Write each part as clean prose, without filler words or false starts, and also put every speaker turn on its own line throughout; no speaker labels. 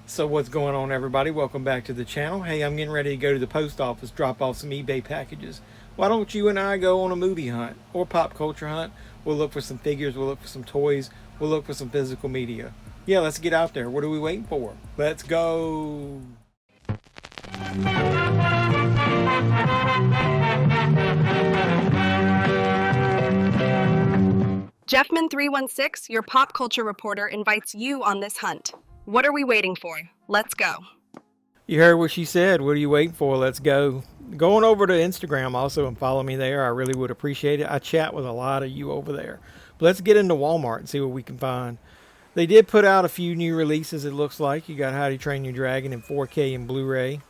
So what's going on, everybody? Welcome back to the channel. Hey, I'm getting ready to go to the post office, drop off some eBay packages. Why don't you and I go on a movie hunt or pop culture hunt? We'll look for some figures, we'll look for some toys, we'll look for some physical media. Yeah, let's get out there. What are we waiting for? Let's go.
Jeffman316, your pop culture reporter, invites you on this hunt. What are we waiting for? Let's go.
You heard what she said. What are you waiting for? Let's go. Go on over to Instagram also and follow me there. I really would appreciate it. I chat with a lot of you over there. But let's get into Walmart and see what we can find. They did put out a few new releases, it looks like. You got How to Train Your Dragon in 4K and Blu-ray.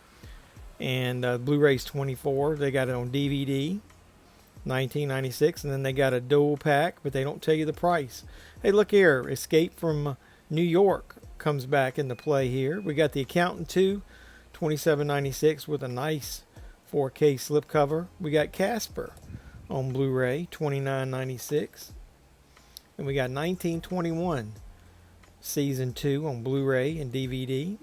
And Blu-ray's 24. They got it on DVD, $19.96. And then they got a dual pack, but they don't tell you the price. Hey, look here. Escape from New York comes back into play here. We got The Accountant 2, $27.96 with a nice 4K slipcover. We got Casper on Blu-ray, $29.96. And we got 1921 Season 2 on Blu-ray and DVD.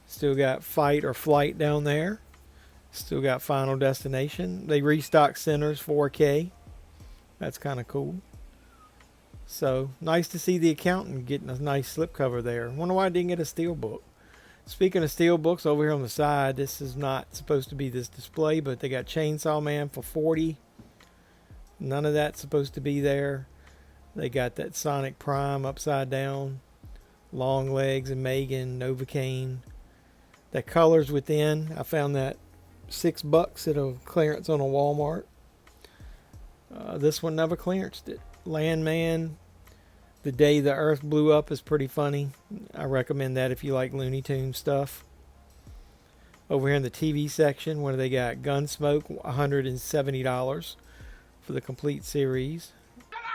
Still got Fight or Flight down there. Still got Final Destination. They restocked Sinners 4K. That's kind of cool. So, nice to see The Accountant getting a nice slipcover there. Wonder why I didn't get a Steelbook. Speaking of Steelbooks, over here on the side, this is not supposed to be this display, but they got Chainsaw Man for $40. None of that's supposed to be there. They got that Sonic Prime upside down. Long Legs and Megan, Novocaine. The colors within, I found that $6 at a clearance on a Walmart. This one never clearanced it. Landman, The Day the Earth Blew Up is pretty funny. I recommend that if you like Looney Tunes stuff. Over here in the TV section, what do they got? Gunsmoke, $170 for the complete series.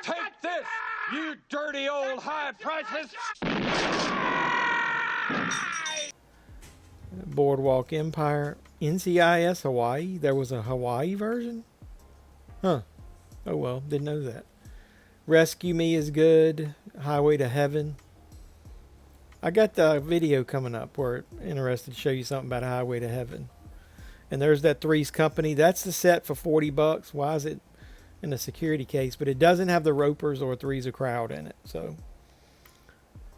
Take this, you dirty old high prices!
Boardwalk Empire, NCIS Hawaii. There was a Hawaii version? Huh. Oh well, didn't know that. Rescue Me is good. Highway to Heaven. I got the video coming up. We're interested to show you something about Highway to Heaven. And there's that Three's Company. That's the set for $40. Why is it in a security case? But it doesn't have the Ropers or Three's a Crowd in it. So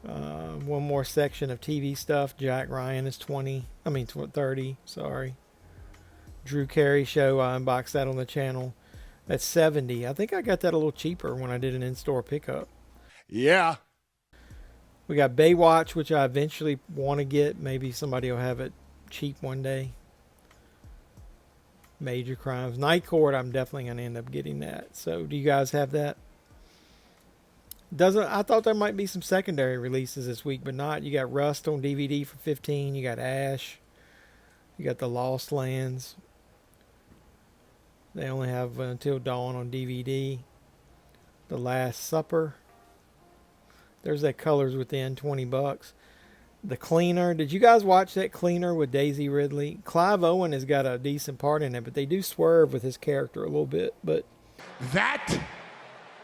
one more section of TV stuff. Jack Ryan is 30. Sorry. Drew Carey Show. I unboxed that on the channel. That's $70. I think I got that a little cheaper when I did an in-store pickup.
Yeah.
We got Baywatch, which I eventually want to get. Maybe somebody will have it cheap one day. Major Crimes. Night Court, I'm definitely going to end up getting that. So, do you guys have that? I thought there might be some secondary releases this week, but not. You got Rust on DVD for $15. You got Ash. You got The Lost Lands. They only have Until Dawn on DVD. The Last Supper. There's that Colors Within, $20. The Cleaner. Did you guys watch that Cleaner with Daisy Ridley? Clive Owen has got a decent part in it, but they do swerve with his character a little bit. But
that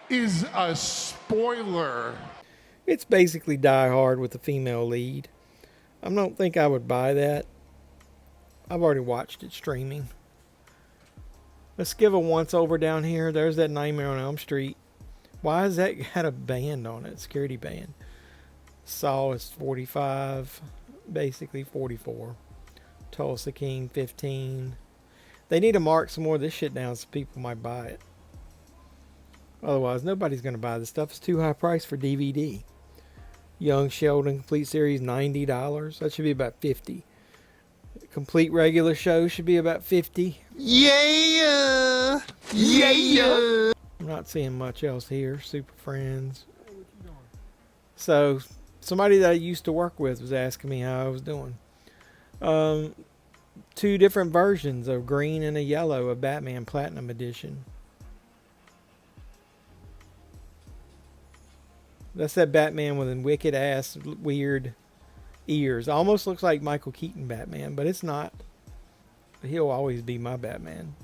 is a spoiler.
It's basically Die Hard with a female lead. I don't think I would buy that. I've already watched it streaming. Let's give a once over down here. There's that Nightmare on Elm Street. Why has that had a band on it? Security band. Saw is 45. Basically 44. Tulsa King 15. They need to mark some more of this shit down so people might buy it. Otherwise, nobody's going to buy this stuff. It's too high price for DVD. Young Sheldon Complete Series, $90. That should be about $50. Complete regular show should be about $50.
Yeah. Yeah.
I'm not seeing much else here. Super Friends. Hey, what you doing? So, somebody that I used to work with was asking me how I was doing. 2 different versions of green and a yellow of Batman Platinum Edition. That's that Batman with a wicked ass weird ears. Almost looks like Michael Keaton Batman, but it's not. He'll always be my Batman.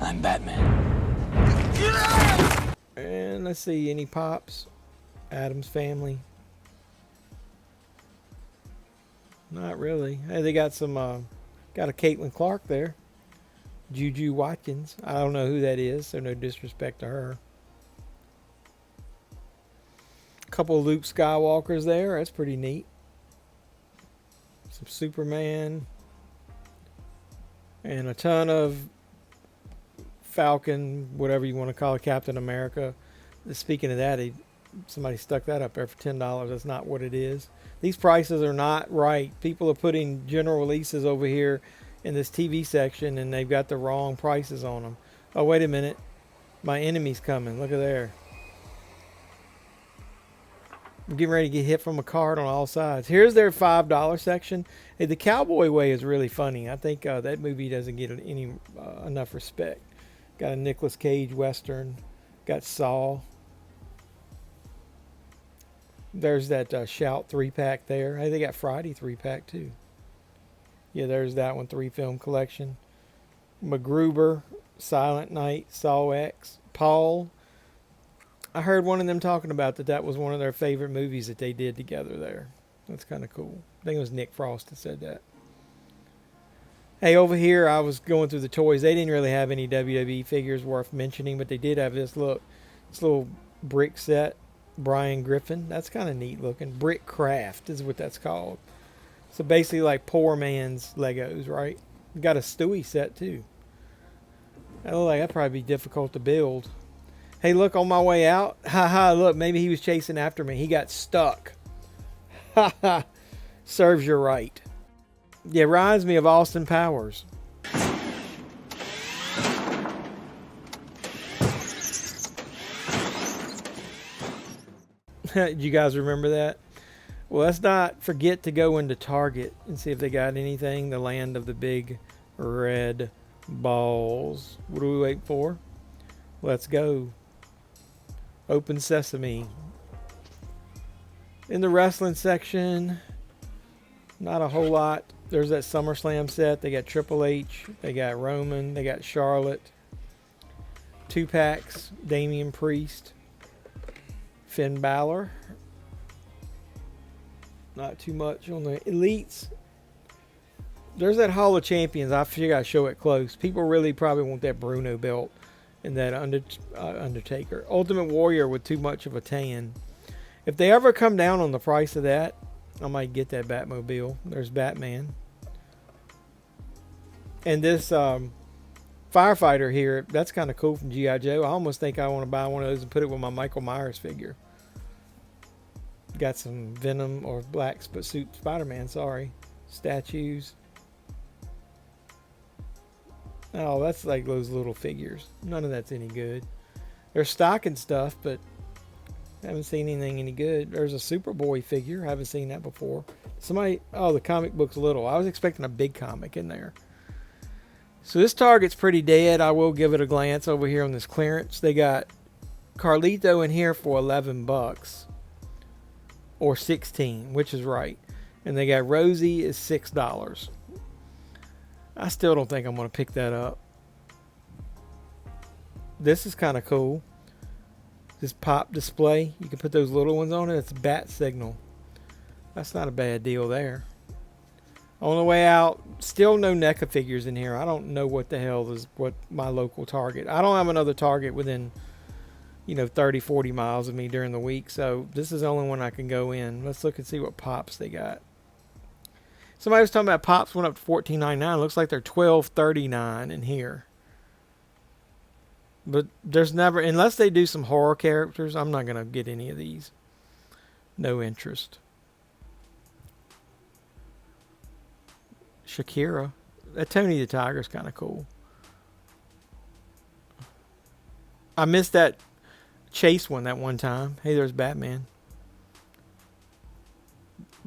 I'm Batman.
And let's see, any pops? Adam's Family. Not really. Hey, they got some, got a Caitlin Clark there. Juju Watkins. I don't know who that is, so no disrespect to her. Couple of Luke Skywalkers there. That's pretty neat. Some Superman. And a ton of Falcon, whatever you want to call it, Captain America. Speaking of that, somebody stuck that up there for $10. That's not what it is. These prices are not right. People are putting general releases over here in this TV section, and they've got the wrong prices on them. Oh, wait a minute. My enemy's coming. Look at there. I'm getting ready to get hit from a card on all sides. Here's their $5 section. Hey, the Cowboy Way is really funny. I think that movie doesn't get any enough respect. Got a Nicolas Cage Western. Got Saw. There's that Shout 3-pack there. Hey, they got Friday 3-pack too. Yeah, there's that one, 3-film collection. MacGruber, Silent Night, Saw X, Paul. I heard one of them talking about that was one of their favorite movies that they did together there. That's kind of cool. I think it was Nick Frost that said that. Hey, over here, I was going through the toys. They didn't really have any WWE figures worth mentioning, but they did have this little brick set. Brian Griffin. That's kind of neat looking. Brick Craft is what that's called. So basically like poor man's Legos, right? Got a Stewie set too. That look like that'd probably be difficult to build. Hey, look, on my way out. Haha, look, maybe he was chasing after me. He got stuck. Haha. Serves you right. Yeah, reminds me of Austin Powers. Did you guys remember that? Well, let's not forget to go into Target and see if they got anything. The land of the big red balls. What are we waiting for? Let's go. Open sesame. In the wrestling section, not a whole lot. There's that SummerSlam set. They got Triple H. They got Roman. They got Charlotte. 2-packs. Damian Priest. Finn Balor. Not too much on the elites. There's that Hall of Champions. I figure I show it close. People really probably want that Bruno belt and that Undertaker. Ultimate Warrior with too much of a tan. If they ever come down on the price of that, I might get that Batmobile. There's Batman. And this firefighter here, that's kind of cool from G.I. Joe. I almost think I want to buy one of those and put it with my Michael Myers figure. Got some Venom or Black Suit Spider-Man, sorry. Statues. Oh, that's like those little figures. None of that's any good. They're stocking stuff, but I haven't seen anything any good. There's a Superboy figure. I haven't seen that before. Somebody, oh, the comic book's little. I was expecting a big comic in there. So this Target's pretty dead. I will give it a glance over here on this clearance. They got Carlito in here for $11 or $16, which is right. And they got Rosie is $6. I still don't think I'm going to pick that up. This is kind of cool. This pop display. You can put those little ones on it. It's Bat Signal. That's not a bad deal there. On the way out, still no NECA figures in here. I don't know what the hell is what my local Target. I don't have another Target within, 30, 40 miles of me during the week. So this is the only one I can go in. Let's look and see what Pops they got. Somebody was talking about Pops went up to $14.99. Looks like they're $12.39 in here. But there's never, unless they do some horror characters, I'm not going to get any of these. No interest. Shakira. That Tony the Tiger's kind of cool. I missed that Chase one that one time. Hey, there's Batman.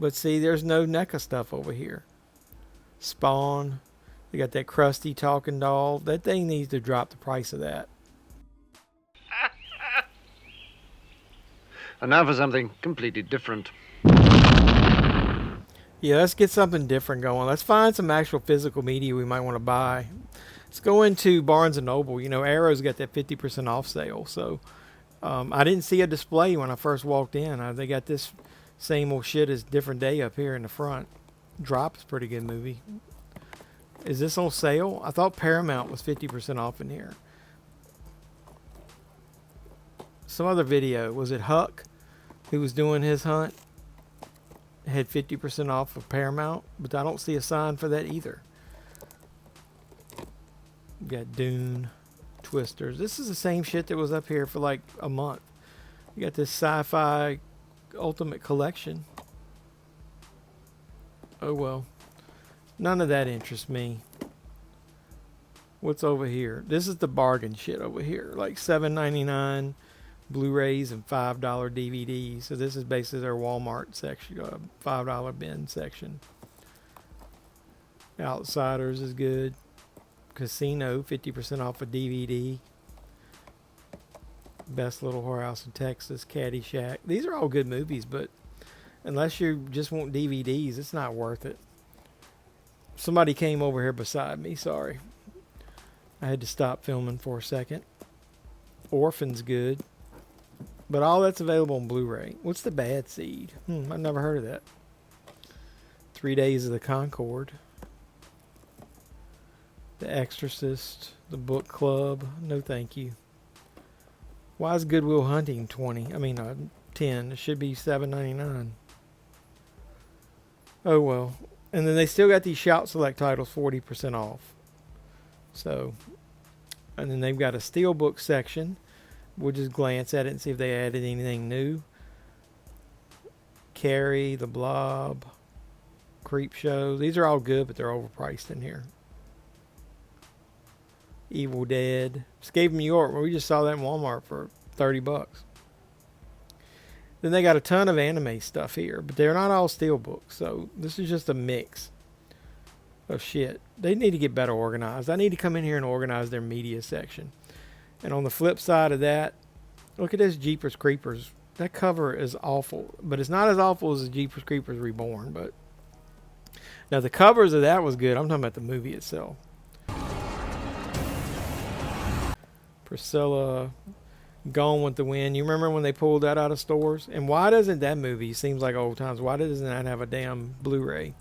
But see, there's no NECA stuff over here. Spawn. They got that crusty talking doll. That thing needs to drop the price of that.
And now for something completely different.
Yeah, let's get something different going. Let's find some actual physical media we might want to buy. Let's go into Barnes & Noble. Arrow's got that 50% off sale. So I didn't see a display when I first walked in. They got this same old shit as different day up here in the front. Drop is a pretty good movie. Is this on sale? I thought Paramount was 50% off in here. Some other video. Was it Huck who was doing his hunt? Had 50% off of Paramount, but I don't see a sign for that either. We got Dune, Twisters. This is the same shit that was up here for like a month. You got this sci-fi ultimate collection. Oh well. None of that interests me. What's over here? This is the bargain shit over here. Like $7.99 Blu-rays and $5 DVDs. So this is basically their Walmart section, $5 bin section. Outsiders is good. Casino, 50% off a DVD. Best Little Whorehouse in Texas, Caddyshack. These are all good movies, but unless you just want DVDs, it's not worth it. Somebody came over here beside me. Sorry. I had to stop filming for a second. Orphan's good. But all that's available on Blu-ray. What's the Bad Seed? I've never heard of that. 3 Days of the Concord. The Exorcist. The Book Club. No thank you. Why is Good Will Hunting 10? It should be $7.99. Oh well. And then they still got these Shout Select titles 40% off. So, and then they've got a Steelbook section. We'll just glance at it and see if they added anything new. Carrie, The Blob, Creep Show. These are all good, but they're overpriced in here. Evil Dead. Escape from New York. We just saw that in Walmart for $30. Then they got a ton of anime stuff here, but they're not all Steelbooks. So this is just a mix of shit. They need to get better organized. I need to come in here and organize their media section. And on the flip side of that, look at this Jeepers Creepers. That cover is awful, but it's not as awful as the Jeepers Creepers Reborn. But now the covers of that was good. I'm talking about the movie itself. Priscilla, Gone with the Wind. You remember when they pulled that out of stores? And why doesn't that movie, seems like old times, why doesn't that have a damn Blu-ray?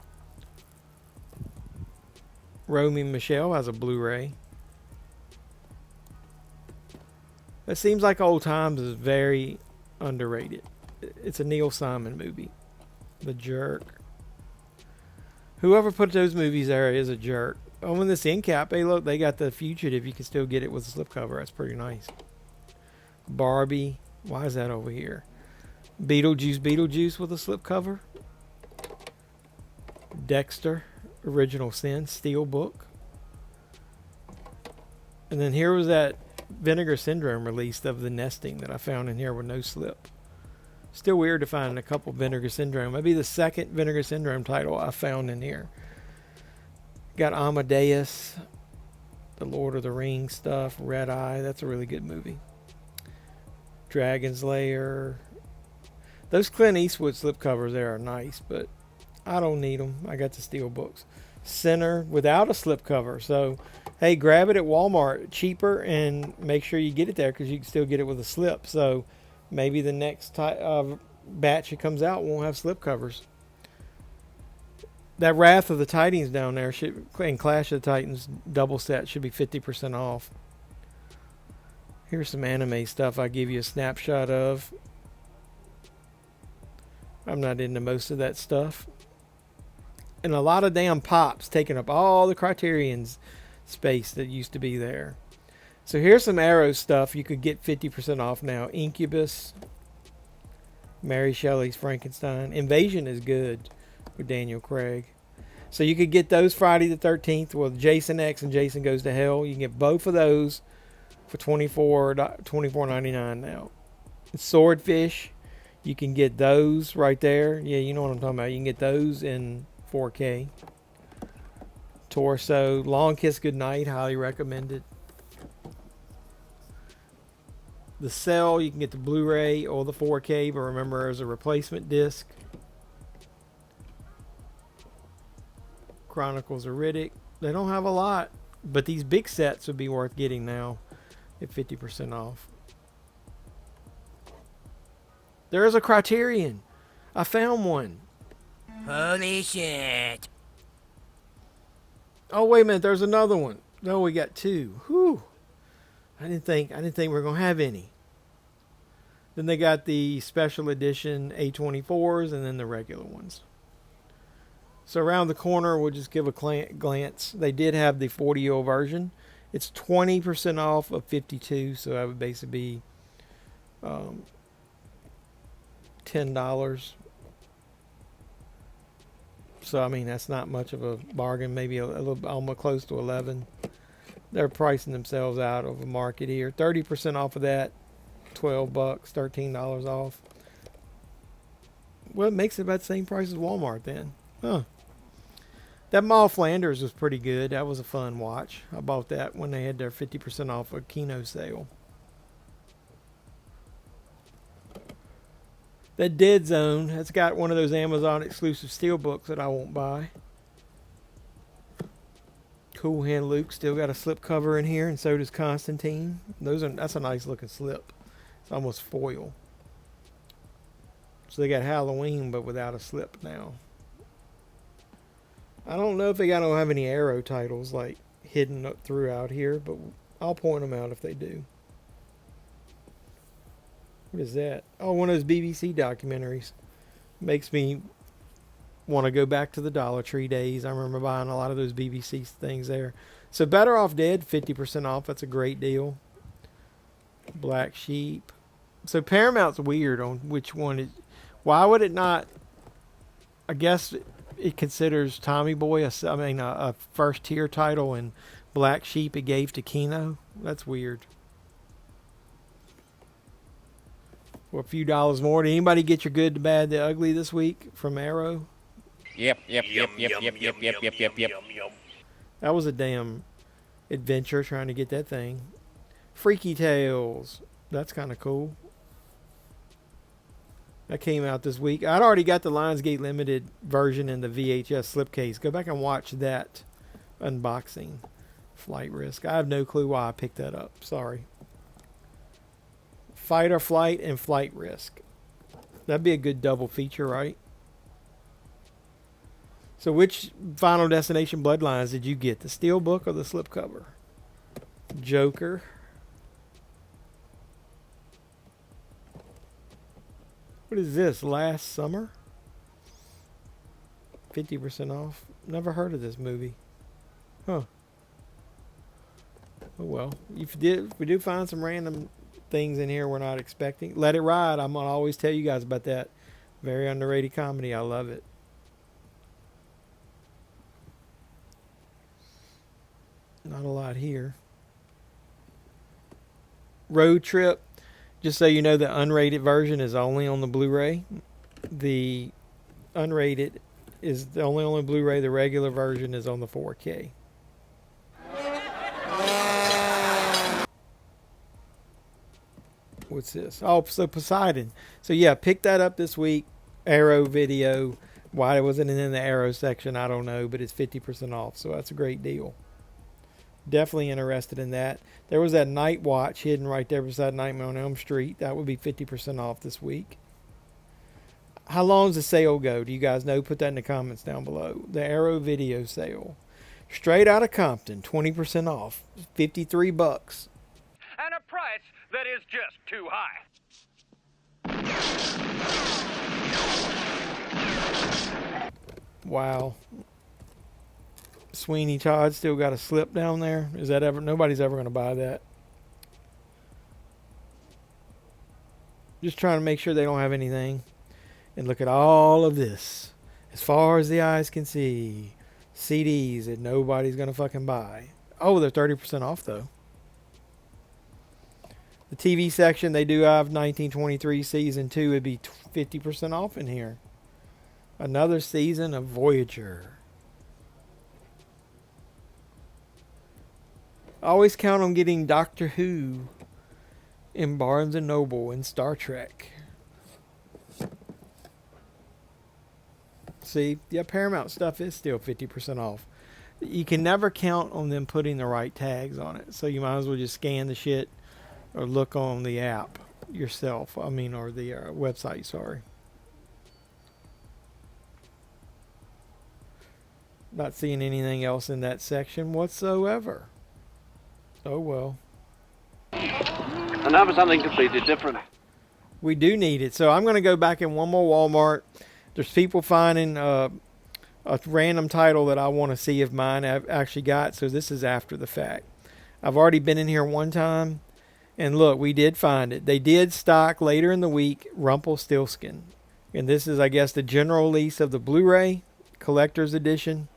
Romy Michelle has a Blu-ray. That seems like old times is very underrated. It's a Neil Simon movie. The Jerk. Whoever put those movies there is a jerk. Oh, in this end cap, hey look, they got The Fugitive. You can still get it with a slipcover. That's pretty nice. Barbie. Why is that over here? Beetlejuice with a slipcover. Dexter. Original Sin. Steelbook. And then here was that Vinegar Syndrome release of The Nesting that I found in here with no slip. Still weird to find a couple Vinegar Syndrome. Maybe the second Vinegar Syndrome title I found in here. Got Amadeus, the Lord of the Rings stuff, Red Eye. That's a really good movie. Dragon's Lair. Those Clint Eastwood slipcovers there are nice, but I don't need them. I got the Steelbooks. Sinner without a slipcover. So, hey, grab it at Walmart. Cheaper, and make sure you get it there because you can still get it with a slip. So, maybe the next batch that comes out won't have slipcovers. That Wrath of the Titans down there and Clash of the Titans double set should be 50% off. Here's some anime stuff I give you a snapshot of. I'm not into most of that stuff. And a lot of damn pops taking up all the Criterion's space that used to be there. So here's some Arrow stuff you could get 50% off now. Incubus. Mary Shelley's Frankenstein. Invasion is good with Daniel Craig. So you could get those Friday the 13th with Jason X and Jason Goes to Hell. You can get both of those for $24.99 now. Swordfish, you can get those right there. Yeah, you know what I'm talking about. You can get those in 4K. Torso, Long Kiss Goodnight, highly recommended. The Cell, you can get the Blu-ray or the 4K, but remember there's a replacement disc. Chronicles of Riddick. They don't have a lot, but these big sets would be worth getting now at 50% off. There is a Criterion. I found one.
Holy shit.
Oh, wait a minute. There's another one. No, we got two. Whew. I didn't think we were gonna have any. Then they got the special edition A24s and then the regular ones. So around the corner, we'll just give a glance. They did have the 40 version. It's 20% off of 52, so that would basically be $10. So I mean that's not much of a bargain. Maybe a little, almost close to 11. They're pricing themselves out of a market here. 30% off of that. $12, $13 off. Well, it makes it about the same price as Walmart then. Huh. That Mall Flanders was pretty good. That was a fun watch. I bought that when they had their 50% off a Kino sale. That Dead Zone, that's got one of those Amazon exclusive Steelbooks that I won't buy. Cool Hand Luke still got a slip cover in here, and so does Constantine. That's a nice looking slip. It's almost foil. So they got Halloween, but without a slip now. I don't know if they don't have any Arrow titles like hidden up throughout here, but I'll point them out if they do. What is that? Oh, one of those BBC documentaries. Makes me want to go back to the Dollar Tree days. I remember buying a lot of those BBC things there. So Better Off Dead, 50% off. That's a great deal. Black Sheep. So Paramount's weird on which one is. Why would it not? I guess it considers Tommy Boy a first tier title, and Black Sheep it gave to Kino. That's weird. For a few dollars more. Did anybody get your good, the bad, the ugly this week from Arrow?
Yep.
That was a damn adventure trying to get that thing. Freaky Tales. That's kind of cool. That came out this week. I'd already got the Lionsgate Limited version in the VHS slipcase. Go back and watch that unboxing. Flight Risk. I have no clue why I picked that up. Sorry. Fight or Flight and Flight Risk. That'd be a good double feature, right? So which Final Destination Bloodlines did you get? The Steelbook or the slipcover? Joker. What is this? Last Summer? 50% off. Never heard of this movie. Huh. Oh well. If we do find some random things in here we're not expecting. Let It Ride. I'm gonna always tell you guys about that. Very underrated comedy. I love it. Not a lot here. Road Trip. Just so you know, the unrated version is only on the Blu-ray. The unrated is the only on Blu-ray. The regular version is on the 4K. What's this? Oh, so Poseidon. So yeah, pick that up this week. Arrow video. Why it wasn't in the Arrow section, I don't know, but it's 50% off, so that's a great deal. Definitely interested in that. There was that Night Watch hidden right there beside Nightmare on Elm Street. That would be 50% off this week. How long does the sale go? Do you guys know? Put that in the comments down below. The Arrow video sale. Straight out of Compton, 20% off. $53.
And a price that is just too high.
Wow. Sweeney Todd still got a slip down there. Is that ever? Nobody's ever going to buy that. Just trying to make sure they don't have anything. And look at all of this. As far as the eyes can see. CDs that nobody's going to fucking buy. Oh, they're 30% off though. The TV section, they do have 1923 season 2. It'd be 50% off in here. Another season of Voyager. Always count on getting Doctor Who in Barnes & Noble and Star Trek. See, yeah, Paramount stuff is still 50% off. You can never count on them putting the right tags on it. So you might as well just scan the shit or look on the app yourself. Or the website, sorry. Not seeing anything else in that section whatsoever. Oh well.
And now for something completely different.
We do need it. So I'm going to go back in one more Walmart. There's people finding a random title that I want to see if mine have actually got. So this is after the fact. I've already been in here one time. And look, we did find it. They did stock later in the week Rumpelstiltskin. And this is, I guess, the general release of the Blu-ray collector's edition.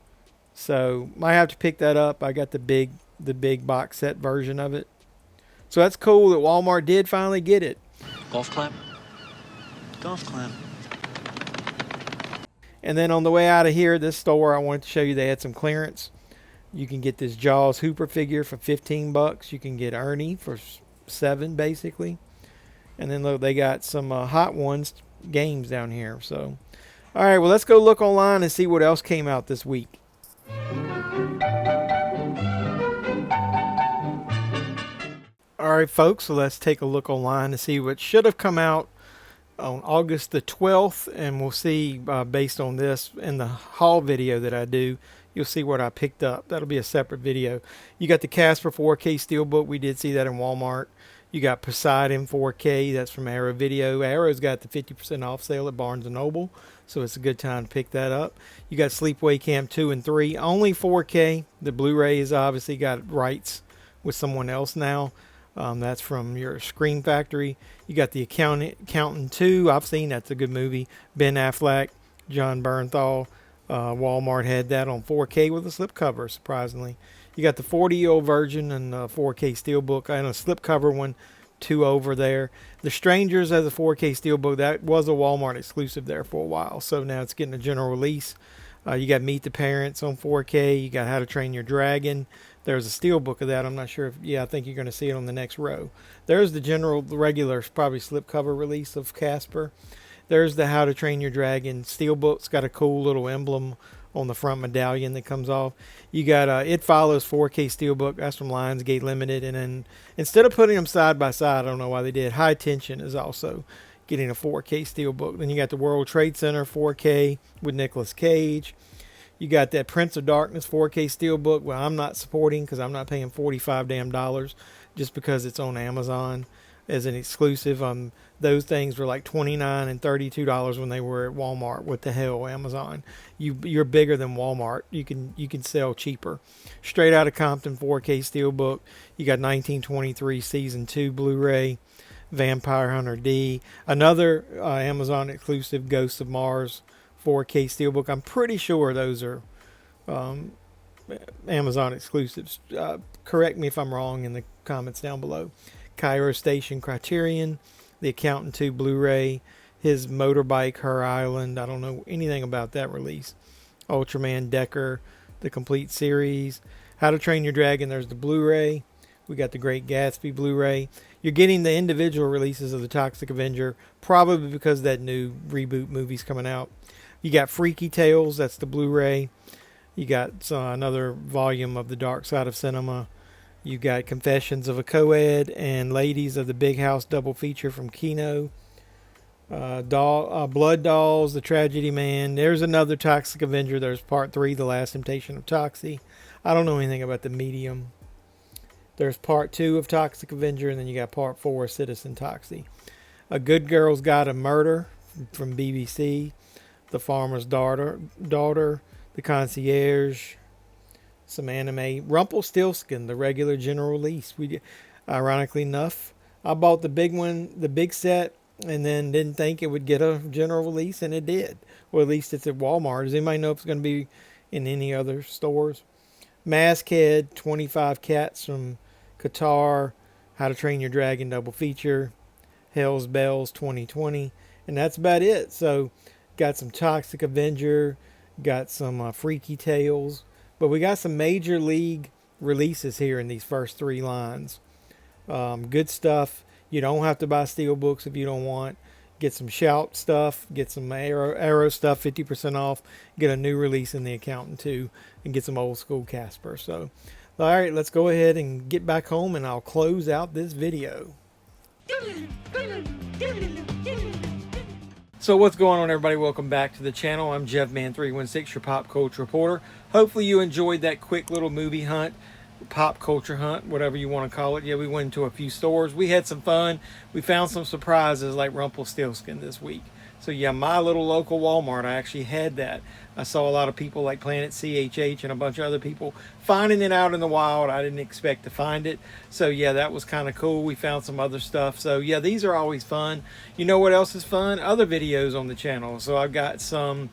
So might have to pick that up. I got the big box set version of it. So that's cool that Walmart did finally get it.
Golf clap? Golf clap.
And then on the way out of here, this store, I wanted to show you they had some clearance. You can get this Jaws Hooper figure for $15. You can get Ernie for $7 basically. And then look, they got some Hot Ones games down here. So, all right, well, let's go look online and see what else came out this week. All right, folks, so let's take a look online to see what should have come out on August the 12th, and we'll see based on this in the haul video that I do, you'll see what I picked up. That'll be a separate video. You got the Casper 4K Steelbook. We did see that in Walmart. You got Poseidon 4K. That's from Arrow Video. Arrow's got the 50% off sale at Barnes & Noble, so it's a good time to pick that up. You got Sleepaway Camp 2 and 3. Only 4K. The Blu-rays obviously got rights with someone else now. That's from your Screen Factory. You got the Accountant 2. I've seen that's a good movie. Ben Affleck, John Bernthal. Walmart had that on 4K with a slipcover, surprisingly. You got the 40-year-old version and 4K Steelbook and a slipcover one, 2 over there. The Strangers has a 4K Steelbook. That was a Walmart exclusive there for a while, so now it's getting a general release. You got Meet the Parents on 4K. You got How to Train Your Dragon. There's a Steelbook of that. I'm not sure if, I think you're going to see it on the next row. There's the regular, probably slipcover release of Casper. There's the How to Train Your Dragon Steelbook. It's got a cool little emblem on the front medallion that comes off. You got It Follows 4K Steelbook. That's from Lionsgate Limited. And then instead of putting them side by side, I don't know why they did, High Tension is also getting a 4K Steelbook. Then you got the World Trade Center 4K with Nicolas Cage. You got that Prince of Darkness 4K Steelbook. Well, I'm not supporting because I'm not paying $45 damn just because it's on Amazon as an exclusive. Those things were like $29 and $32 when they were at Walmart. What the hell, Amazon? You're bigger than Walmart. You can sell cheaper. Straight Outta Compton 4K Steelbook. You got 1923 Season 2 Blu-ray. Vampire Hunter D. Another Amazon exclusive Ghosts of Mars 4K Steelbook. I'm pretty sure those are Amazon exclusives. Correct me if I'm wrong in the comments down below. Cairo Station Criterion, The Accountant 2 Blu-ray, his motorbike, Her Island. I don't know anything about that release. Ultraman Decker, the complete series. How to Train Your Dragon, there's the Blu-ray. We got the Great Gatsby Blu-ray. You're getting the individual releases of the Toxic Avenger, probably because that new reboot movie's coming out. You got Freaky Tales, that's the Blu-ray. You got another volume of The Dark Side of Cinema. You got Confessions of a Co-Ed and Ladies of the Big House double feature from Kino. Blood Dolls, The Tragedy Man. There's another Toxic Avenger. There's Part 3, The Last Temptation of Toxie. I don't know anything about the medium. There's Part 2 of Toxic Avenger, and then you got Part 4, Citizen Toxie. A Good Girl's Guide to Murder from BBC. The Farmer's Daughter. The Concierge. Some anime. Rumpelstiltskin, the regular general release. Ironically enough, I bought the big one, the big set, and then didn't think it would get a general release, and it did. Well, at least it's at Walmart. Does anybody know if it's going to be in any other stores? Maskhead, 25 Cats from Qatar. How to Train Your Dragon double feature. Hell's Bells 2020. And that's about it. So, got some Toxic Avenger. Got some Freaky Tales. But we got some Major League releases here in these first 3 lines. Good stuff. You don't have to buy Steelbooks if you don't want. Get some Shout stuff. Get some Arrow stuff, 50% off. Get a new release in The Accountant 2. And get some old school Casper. So, all right, let's go ahead and get back home and I'll close out this video. So what's going on, everybody? Welcome back to the channel. I'm JevMan316, your pop culture reporter. Hopefully you enjoyed that quick little movie hunt, pop culture hunt, whatever you want to call it. Yeah, we went into a few stores. We had some fun. We found some surprises like Rumpelstiltskin this week. So yeah, my little local Walmart, I actually had that. I saw a lot of people like Planet CHH and a bunch of other people finding it out in the wild. I didn't expect to find it. So yeah, that was kind of cool. We found some other stuff. So yeah, these are always fun. You know what else is fun? Other videos on the channel. So I've got some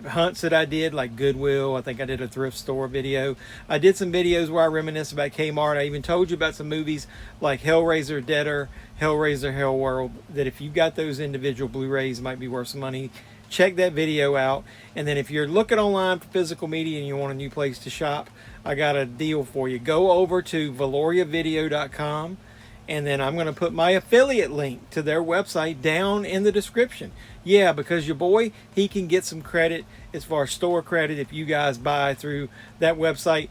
hunts that I did, like Goodwill. I think I did a thrift store video. I did some videos where I reminisce about Kmart. I even told you about some movies like Hellraiser Deader, Hellraiser Hellworld, that if you got those individual Blu-rays, might be worth some money. Check that video out. And then if you're looking online for physical media and you want a new place to shop, I got a deal for you. Go over to valoriavideo.com, and then I'm going to put my affiliate link to their website down in the description. Yeah, because your boy, he can get some credit as far as store credit if you guys buy through that website.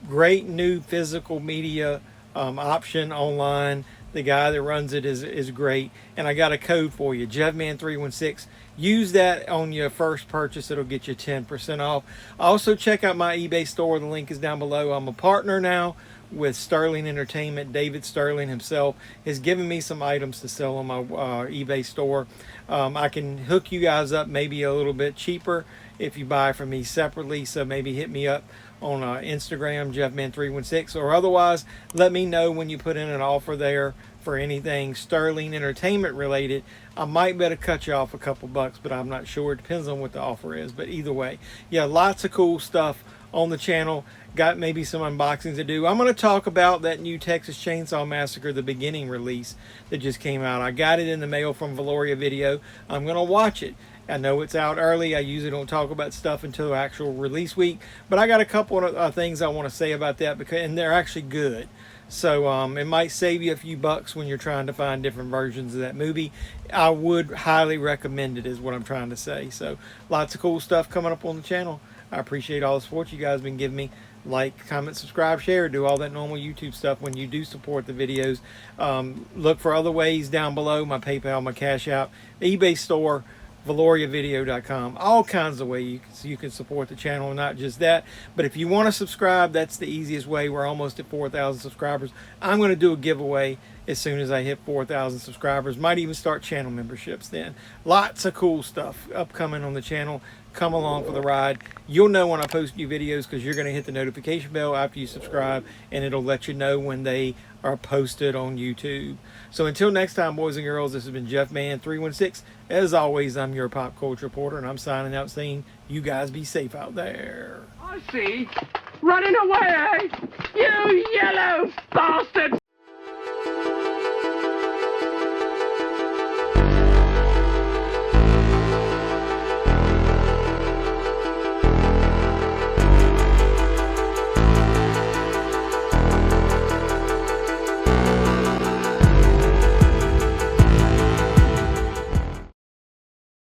Great new physical media option online. The guy that runs it is great. And I got a code for you, JevMan316. Use that on your first purchase. It'll get you 10% off. Also, check out my eBay store. The link is down below. I'm a partner now with Sterling Entertainment. David Sterling himself has given me some items to sell on my eBay store. I can hook you guys up maybe a little bit cheaper if you buy from me separately. So maybe hit me up on Instagram, JevMan316, or otherwise let me know when you put in an offer there for anything Sterling Entertainment related. I might better cut you off a couple bucks, but I'm not sure. It depends on what the offer is. But either way, yeah, lots of cool stuff on the channel. Got maybe some unboxings to do. I'm going to talk about that new Texas Chainsaw Massacre, the beginning release that just came out. I got it in the mail from Valoria Video. I'm going to watch it. I know it's out early. I usually don't talk about stuff until actual release week, but I got a couple of things I want to say about that, and they're actually good. So it might save you a few bucks when you're trying to find different versions of that movie. I would highly recommend it, is what I'm trying to say. So lots of cool stuff coming up on the channel. I appreciate all the support you guys have been giving me. Like, comment, subscribe, share, do all that normal YouTube stuff when you do support the videos. Look for other ways down below: my PayPal, my Cashapp, eBay store, valoriavideo.com, all kinds of ways you can support the channel. Not just that, but if you want to subscribe, that's the easiest way. We're almost at 4,000 subscribers. I'm going to do a giveaway as soon as I hit 4,000 subscribers. Might even start channel memberships then. Lots of cool stuff upcoming on the channel. Come along for the ride. You'll know when I post new videos because you're going to hit the notification bell after you subscribe, and it'll let you know when they are posted on YouTube. So until next time, boys and girls, this has been JevMan316. As always, I'm your pop culture reporter, and I'm signing out saying you guys be safe out there.
I see. Running away, you yellow bastard!